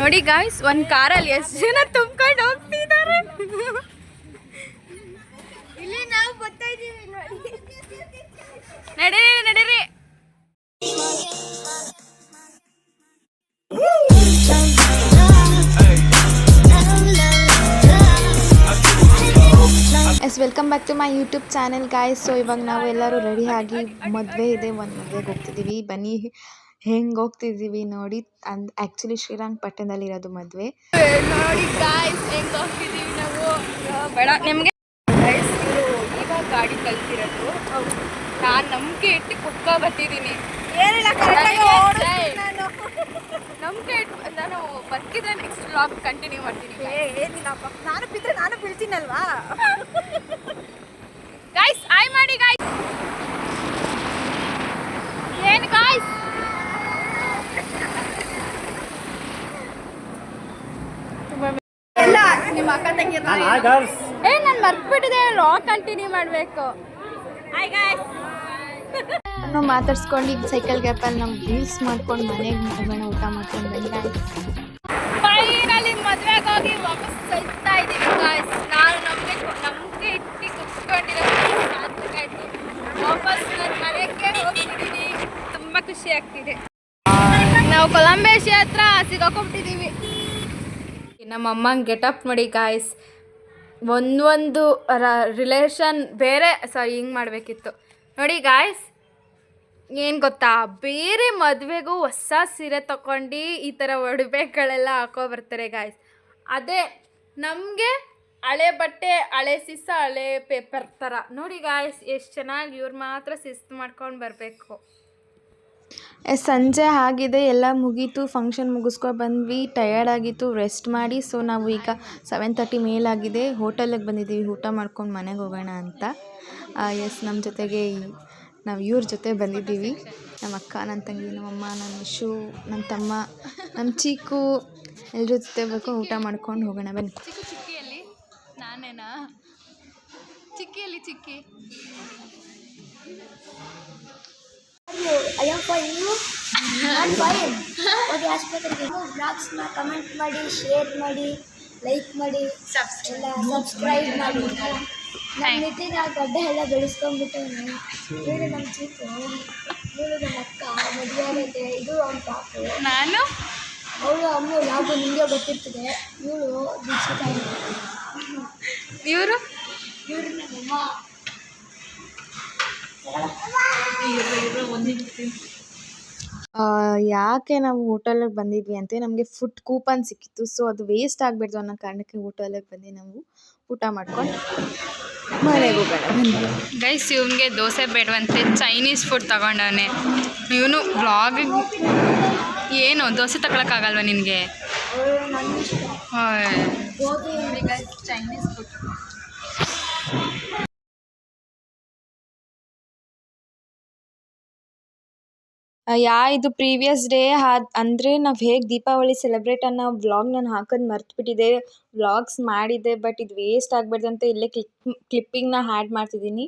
ನೋಡಿ ಗಾಯ್ಸ್, ಒಂದು ಕಾರಲ್ಲಿ ಎಷ್ಟು ಜನ ತುಂಬ್ಕೊಂಡು ಹೋಗ್ತಿದ್ದಾರೆ. ಇಲ್ಲಿ ನಾವು ಬರ್ತಾ ಇದೀವಿ ನೋಡಿ. ನಡೀರಿ ನಡೀರಿ. Welcome back to my YouTube channel guys. So ಇವಾಗ ನಾವು ಎಲ್ಲರೂ ರೆಡಿ ಆಗಿ ಮದುವೆ ಇದೆ, ಒಂದು ಮದುವೆಗೆ ಹೋಗ್ತಿದ್ದೀವಿ. ಬನ್ನಿ ಹೆಂಗೆ ಹೋಗ್ತಿದ್ದೀವಿ ನೋಡಿ. ಆ್ಯಕ್ಚುಲಿ ಶ್ರೀರಂಗಪಟ್ಟಣದಲ್ಲಿ ಇರೋದು ಮದುವೆ. ನೋಡಿ ಗಾಯ್ಸ್ ಹೆಂಗೆ ಹೋಗ್ತಿದ್ದೀವಿ ನಾವು. ಬೇಡ ನಿಮಗೆ ಗಾಯ್ಸ್, ಇವಾಗ ಗಾಡಿ ಕಲ್ತಿರೋದು. ನಾನು ನಂಬಿಕೆ ಇಟ್ಟು ಕುತ್ಕೊ ಬರ್ತಿದ್ದೀನಿ. ನಂಬಿಕೆ ಇಟ್ಟು ನಾನು ಬರ್ತಿದ್ದೆ. ನೆಕ್ಸ್ಟ್ ವ್ಲಾಗ್ ಕಂಟಿನ್ಯೂ ಮಾಡ್ತೀನಿ. ಏನಿಲ್ಲಪ್ಪ, ನಾನು ಬಿದ್ದರೆ ನಾನು ಬೀಳ್ತೀನಲ್ವಾ. ಗಾಯ್ಸ್ ಆಯ್ ಮಾಡಿ ಗಾಯ್ಸ್. ಏನು ಗಾಯ್ಸ್, ಎಲ್ಲ ನಿಮ್ಮ ಅಕ್ಕ ತಂಗಿ ನಾನು ಮರ್ತ್ಬಿಟ್ಟಿದೆ. ವ್ಲಾಗ್ ಕಂಟಿನ್ಯೂ ಮಾಡಬೇಕು. ನಾವು ಮಾತಾಡ್ಸ್ಕೊಂಡು ಈಗ ಸೈಕಲ್ ಗ್ಯಾಪಲ್ಲಿ ನಾವು ರೀಲ್ಸ್ ಮಾಡ್ಕೊಂಡು ಮನೆಗೆ ಹೋಗೋಣ, ಊಟ ಮಾಡ್ಕೊಂಡು ಬನ್ನಿ ಗಾಯ್ಸ್. ಫೈನಲಿ ಮದುವೆಗೆ ಹೋಗಿ ವಾಪಸ್ ಹೋಗ್ತಾ ಇದ್ದೀವಿ ಗಾಯ್ಸ್. ನಾನು ನಮಗೆ ಇಟ್ಟು ಕುತ್ಕೊಂಡಿರೋದು ವಾಪಸ್ ನನ್ನ ಮನೆಗೆ ಹೋಗ್ತಿದ್ದೀನಿ. ತುಂಬ ಖುಷಿ ಆಗ್ತಿದೆ. ನಾವು ಕೊಲಂಬೇಶಿ ಹತ್ರ ಸಿಗಾಕೊಂಬಿಟ್ಟಿದ್ದೀವಿ. ನಮ್ಮ ಅಮ್ಮಂಗೆ ಗೆಟಪ್ ನೋಡಿ ಗಾಯ್ಸ್. ಒಂದೊಂದು ರಿಲೇಷನ್ ಬೇರೆ ಹಿಂಗೆ ಮಾಡಬೇಕಿತ್ತು ನೋಡಿ ಗಾಯ್ಸ್. ಏನು ಗೊತ್ತಾ, ಬೇರೆ ಮದುವೆಗೂ ಹೊಸ ಸೀರೆ ತಗೊಂಡು ಈ ಥರ ಒಡವೆಗಳೆಲ್ಲ ಹಾಕೋ ಬರ್ತಾರೆ ಗಾಯ್ಸ್. ಅದೇ ನಮಗೆ ಹಳೆ ಬಟ್ಟೆ, ಹಳೆ ಸಿಸ, ಹಳೆ ಪೇಪರ್ ಥರ ನೋಡಿ ಗಾಯ್ಸ್. ಎಷ್ಟು ಚೆನ್ನಾಗಿ ಇವ್ರು ಮಾತ್ರ ಶಿಸ್ತು ಮಾಡ್ಕೊಂಡು ಬರಬೇಕು. ಸಂಜೆ ಆಗಿದೆ, ಎಲ್ಲ ಮುಗೀತು. ಫಂಕ್ಷನ್ ಮುಗಿಸ್ಕೊಂಡು ಬಂದ್ವಿ. ಟಯರ್ಡ್ ಆಗಿತ್ತು, ರೆಸ್ಟ್ ಮಾಡಿ. ಸೊ ನಾವು ಈಗ 7:30 ಮೇಲಾಗಿದೆ. ಹೋಟೆಲಿಗೆ ಬಂದಿದ್ದೀವಿ, ಊಟ ಮಾಡ್ಕೊಂಡು ಮನೆಗೆ ಹೋಗೋಣ ಅಂತ. ನಮ್ಮ ಜೊತೆಗೆ ನಾವು ಇವ್ರ ಜೊತೆ ಬಂದಿದ್ದೀವಿ. ನಮ್ಮ ಅಕ್ಕ, ನನ್ನ ತಂಗಿ, ನಮ್ಮಮ್ಮ, ನನ್ನ ಇಶು, ನನ್ನ ತಮ್ಮ, ನಮ್ಮ ಚೀಕು, ಎಲ್ಲರ ಜೊತೆ ಬೇಕು ಊಟ ಮಾಡ್ಕೊಂಡು ಹೋಗೋಣ ಬನ್ನಿ. ಚಿಕ್ಕಿಯಲ್ಲಿ ನಾನೇನಾ? ಚಿಕ್ಕಿಯಲ್ಲಿ ಚಿಕ್ಕಿ ಬ್ಲಾಗ್ಸ್ನ ಕಮೆಂಟ್ ಮಾಡಿ, ಶೇರ್ ಮಾಡಿ, ಲೈಕ್ ಮಾಡಿ, ಸಬ್ಸ್ಕ್ರೈಬ್ ಮಾಡಿ. ನಮ್ಮ ನಿತಿನ ಗಡ್ಡೆ ಎಲ್ಲ ಬೆಳೆಸ್ಕೊಂಡ್ಬಿಟ್ಟು ಇವಳು ನಮ್ಮ ಚೀಕು, ಇವಳು ನಮ್ಮ ಅಕ್ಕ ಮದುವೆ ಆಗುತ್ತೆ. ಇದು ಅವ್ನ ಪಾಪು, ನಾನು ಅವಳು ಅಮ್ಮ ಲಾಗು ನಿಮಗೆ ಗೊತ್ತಿರ್ತದೆ. ಇವಳು ದೀಕ್ಷಿತ, ಇವರು ನಮ್ಮಮ್ಮ. ಯಾಕೆ ನಾವು ಹೋಟೆಲಿಗೆ ಬಂದಿದ್ವಿ ಅಂತ, ನಮಗೆ ಫುಡ್ ಕೂಪನ್ ಸಿಕ್ಕಿತ್ತು. ಸೊ ಅದು ವೇಸ್ಟ್ ಆಗಬಾರ್ದು ಅನ್ನೋ ಕಾರಣಕ್ಕೆ ಹೋಟೆಲಿಗೆ ಬಂದು ನಾವು ಊಟ ಮಾಡ್ಕೊಂಡು ಮನೆಗೆ ಹೋಗೋಣ ಗೈಸ್. ಇವನಿಗೆ ದೋಸೆ ಬೇಡವಂತೆ, ಚೈನೀಸ್ ಫುಡ್ ತಗೊಂಡವನೆ ಇವನು. ವ್ಲಾಗಿಗೆ ಏನು ದೋಸೆ ತಗೊಳಕ್ಕಾಗಲ್ವ ನಿನಗೆ? Chinese food. ಇದು ಪ್ರೀವಿಯಸ್ ಡೇ. ಅಂದರೆ ನಾವು ಹೇಗೆ ದೀಪಾವಳಿ ಸೆಲೆಬ್ರೇಟ್ ಅನ್ನೋ ವ್ಲಾಗ್ ನಾನು ಹಾಕೋದು ಮರ್ತುಬಿಟ್ಟಿದ್ದೆ. ವ್ಲಾಗ್ಸ್ ಮಾಡಿದ್ದೆ, ಬಟ್ ಇದು ವೇಸ್ಟ್ ಆಗಬಾರ್ದು ಅಂತ ಇಲ್ಲೇ ಕ್ಲಿಪ್ಪಿಂಗ್ನ ಆ್ಯಡ್ ಮಾಡ್ತಿದ್ದೀನಿ.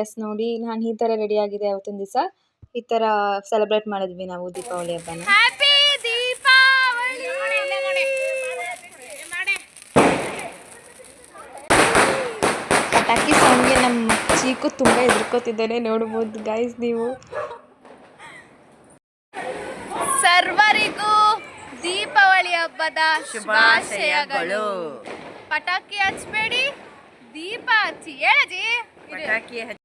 ಎಸ್ ನೋಡಿ, ನಾನು ಈ ಥರ ರೆಡಿಯಾಗಿದೆ. ಅವತ್ತಿನ ದಿವಸ ಈ ಥರ ಸೆಲೆಬ್ರೇಟ್ ಮಾಡಿದ್ವಿ ನಾವು ದೀಪಾವಳಿ ಹಬ್ಬನ. ಹ್ಯಾಪಿ ದೀಪಾವಳಿ. ಪಟಾಕಿ ಸೌಂಡ್ಗೆ ನಮ್ಮ ಚೀಕು ತುಂಬ ಹೆದರ್ಕೋತಿದ್ದಾನೆ, ನೋಡ್ಬೋದು ಗೈಸ್ ನೀವು. ಸರ್ವರಿಗೂ ದೀಪಾವಳಿ ಹಬ್ಬದ ಶುಭಾಶಯಗಳು. ಪಟಾಕಿ ಹಚ್ಚಬೇಡಿ, ದೀಪ ಹಚ್ಚಿ. ಹೇಳಜಿ ಪಟಾಕಿ ಹಚ್ಚಿ.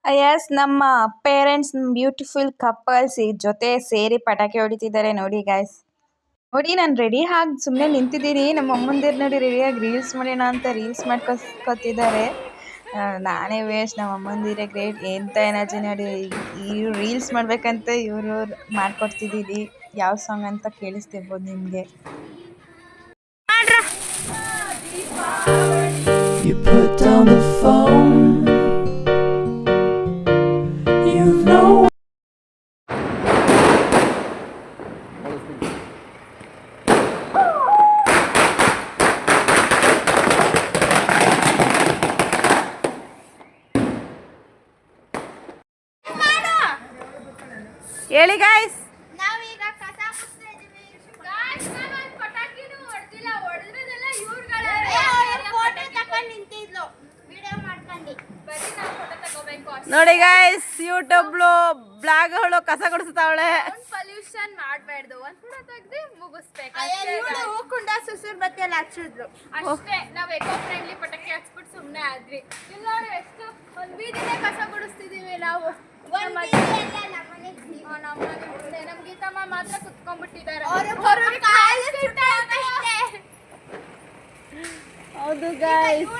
ಎಸ್, ನಮ್ಮ ಪೇರೆಂಟ್ಸ್ ಬ್ಯೂಟಿಫುಲ್ ಕಪಲ್ಸ್ ಈ ಜೊತೆ ಸೇರಿ ಪಟಾಕಿ ಹೊಡಿತಿದ್ದಾರೆ ನೋಡಿ ಗಾಯ್ಸ್. ನೋಡಿ, ನಾನು ರೆಡಿ ಆಗಿ ಸುಮ್ಮನೆ ನಿಂತಿದ್ದೀನಿ. ನಮ್ಮ ಅಮ್ಮಂದಿರು ನೋಡಿ ರೆಡಿಯಾಗಿ ರೀಲ್ಸ್ ಮಾಡೋಣ ಅಂತ ರೀಲ್ಸ್ ಮಾಡ್ಕೊತಿದ್ದಾರೆ. ನಾನೇ ವೇಸ್ಟ್, ನಮ್ಮ ಅಮ್ಮಂದಿರೇ ಗ್ರೇಟ್. ಎಂತ ಎನರ್ಜಿ ನೋಡಿ, ಈ ರೀಲ್ಸ್ ಮಾಡ್ಬೇಕಂತ ಇವರು ಮಾಡ್ಕೊಡ್ತಿದ್ದೀವಿ. ಯಾವ ಸಾಂಗ್ ಅಂತ ಕೇಳಿಸ್ತಿರ್ಬೋದು ನಿಮಗೆ. You put down the phone. You've no. ಹೇಳಿ ಗಾಯ್ಸ್. ನಾವೀಗ ಕಸ ಮುಚ್ತಾ ಇದೀವಿ. ಗಾಯ್ಸ್, ನಾವೊಂದು ಪಟಾಕಿನೂ ಹೊಡೆದಿಲ್ಲ. ಹೊಡೆದ್ರದೆಲ್ಲ ಇವ್ರುಗಳೇ. ಫೋಟೋ ತಕೊಂಡು ನಿಂತಿದ್ಲು ವಿಡಿಯೋ ಮಾಡ್ಕೊಂಡು. ಬರೀ ನಾವು ಫೋಟೋ ತಗೋಬೇಕು ಅಷ್ಟೇ. ನೋಡಿ ಗಾಯ್ಸ್, ಯೂಟ್ಯೂಬ್ಲು ಬ್ಲಾಗ್ಗಳು ಕಸ ಗುಡಿಸ್ತಾವಳೆ. ಪೊಲ್ಯೂಷನ್ ಮಾಡಬಾರ್ದು. ಒಂದು ಫೋಟೋ ತೆಗ್ದು ಮುಗಿಸ್ಬೇಕು ಕುಂಡ ಸುಸುರ್ ಬತ್ತೆಲ್ಲ ಹಚ್ಚಿದ್ರು. ಅಷ್ಟೇ. ನಾವು ಎಕೋ ಫ್ರೆಂಡ್ಲಿ ಪಟಾಕಿ ಹಚ್ಬಿಟ್ಟು ಸುಮ್ಮನೆ ಆದ್ವಿ. ಇಲ್ಲ ನೋಡಿ, ಎಷ್ಟು ಒಂದು ಬೀದಿನೇ ಕಸ ಗುಡಿಸ್ತಿದೀವಿ ನಾವು. ನಮ್ ಗೀತಮ್ಮ ಮಾತ್ರ ಕುತ್ಕೊಂಡ್ಬಿಟ್ಟಿದ್ದಾರೆ. ಹೌದು ಗಾಯ್ಸ್.